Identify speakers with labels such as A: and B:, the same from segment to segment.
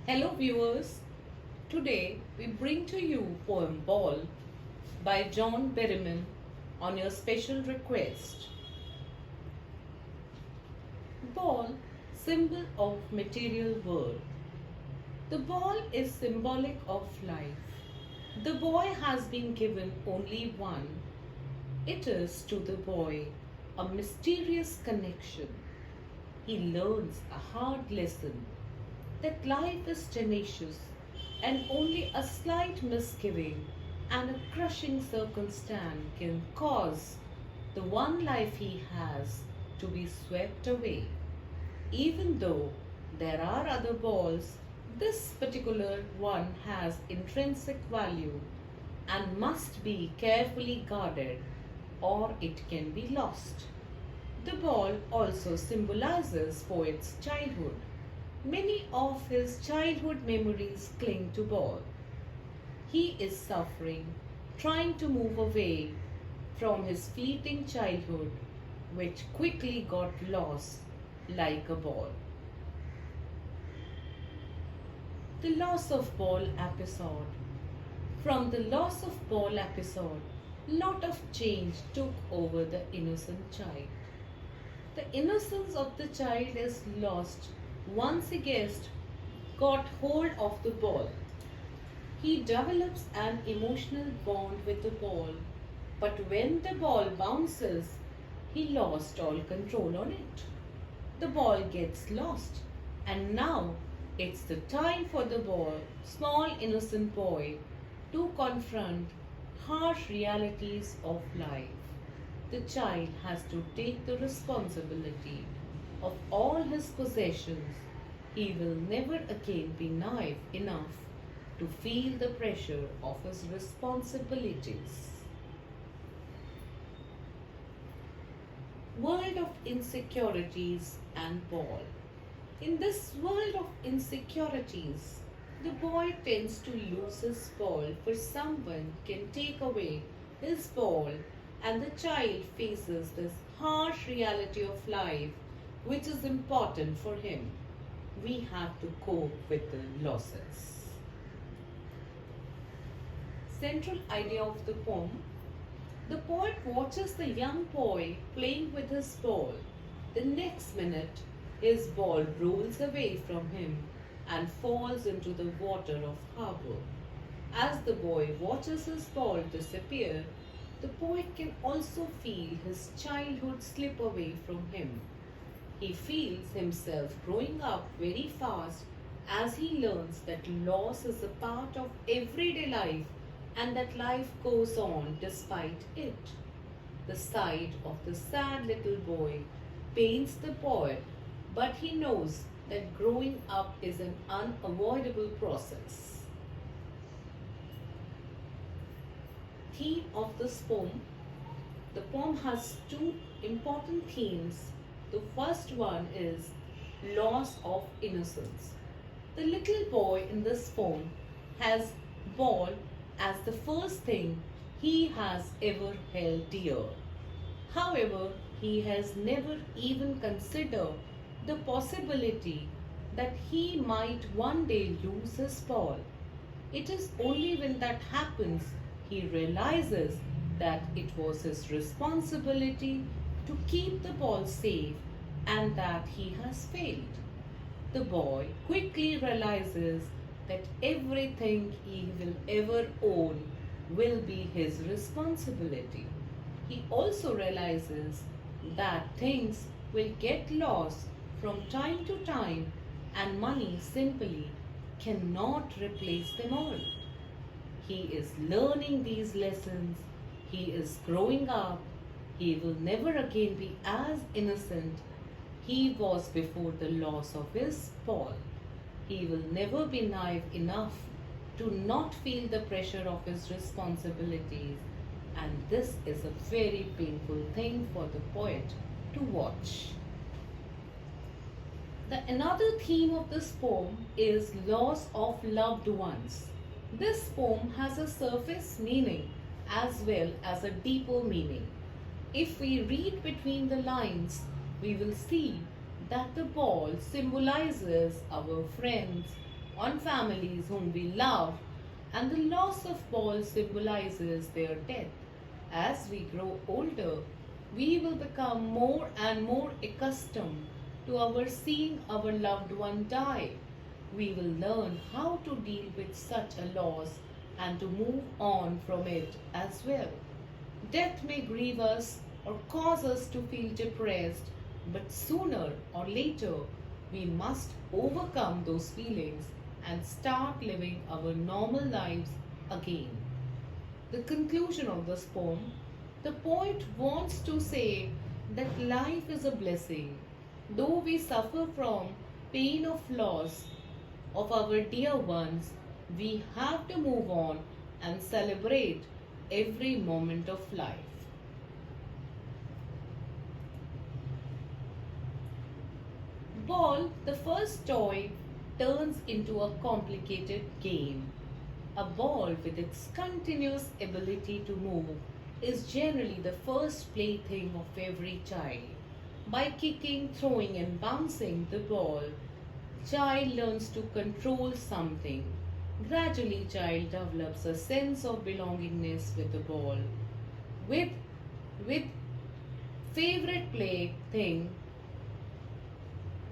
A: Hello viewers, today we bring to you poem Ball by John Berryman on your special request. Ball, symbol of material world. The ball is symbolic of life. The boy has been given only one. It is to the boy a mysterious connection. He learns a hard lesson that life is tenacious and only a slight misgiving and a crushing circumstance can cause the one life he has to be swept away. Even though there are other balls, this particular one has intrinsic value and must be carefully guarded or it can be lost. The ball also symbolizes poet's childhood. Many of his childhood memories cling to Ball. He is suffering, trying to move away from his fleeting childhood, which quickly got lost like a ball. The loss of Ball episode. From the loss of Ball episode, lot of change took over the innocent child. The innocence of the child is lost once a guest got hold of the ball. He develops an emotional bond with the ball, but when the ball bounces, he lost all control on it. The ball gets lost, and now it's the time for the boy, small innocent boy, to confront harsh realities of life. The child has to take the responsibility of all his possessions. He will never again be naive enough to feel the pressure of his responsibilities. World of insecurities and Ball. In this world of insecurities, the boy tends to lose his ball for someone can take away his ball, and the child faces this harsh reality of life which is important for him. We have to cope with the losses. Central idea of the poem. The poet watches the young boy playing with his ball. The next minute, his ball rolls away from him and falls into the water of harbor. As the boy watches his ball disappear, the poet can also feel his childhood slip away from him. He feels himself growing up very fast as he learns that loss is a part of everyday life and that life goes on despite it. The sight of the sad little boy pains the poet, but he knows that growing up is an unavoidable process. Theme of this poem. The poem has two important themes. The first one is loss of innocence. The little boy in this poem has ball as the first thing he has ever held dear. However, he has never even considered the possibility that he might one day lose his ball. It is only when that happens he realizes that it was his responsibility to keep the ball safe and that he has failed. The boy quickly realizes that everything he will ever own will be his responsibility. He also realizes that things will get lost from time to time and money simply cannot replace them all. He is learning these lessons. He is growing up. He will never again be as innocent he was before the loss of his ball. He will never be naive enough to not feel the pressure of his responsibilities, and this is a very painful thing for the poet to watch. Another theme of this poem is loss of loved ones. This poem has a surface meaning as well as a deeper meaning. If we read between the lines, we will see that the ball symbolizes our friends on families whom we love, and the loss of ball symbolizes their death. As we grow older, we will become more and more accustomed to our seeing our loved one die. We will learn how to deal with such a loss and to move on from it as well. Death may grieve us or cause us to feel depressed, but sooner or later we must overcome those feelings and start living our normal lives again. The conclusion of this poem, the poet wants to say that life is a blessing. Though we suffer from pain of loss of our dear ones, we have to move on and celebrate every moment of life. Ball, the first toy, turns into a complicated game. A ball with its continuous ability to move is generally the first plaything of every child. By kicking, throwing, and bouncing the ball, child learns to control something. Gradually, child develops a sense of belongingness with the ball. With with favorite plaything,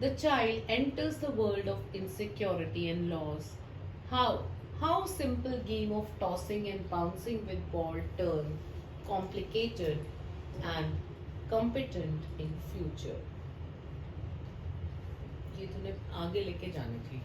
A: the child enters the world of insecurity and loss. How how simple game of tossing and bouncing with ball turn complicated and competent in future. ये तूने आगे लेके जानी थी.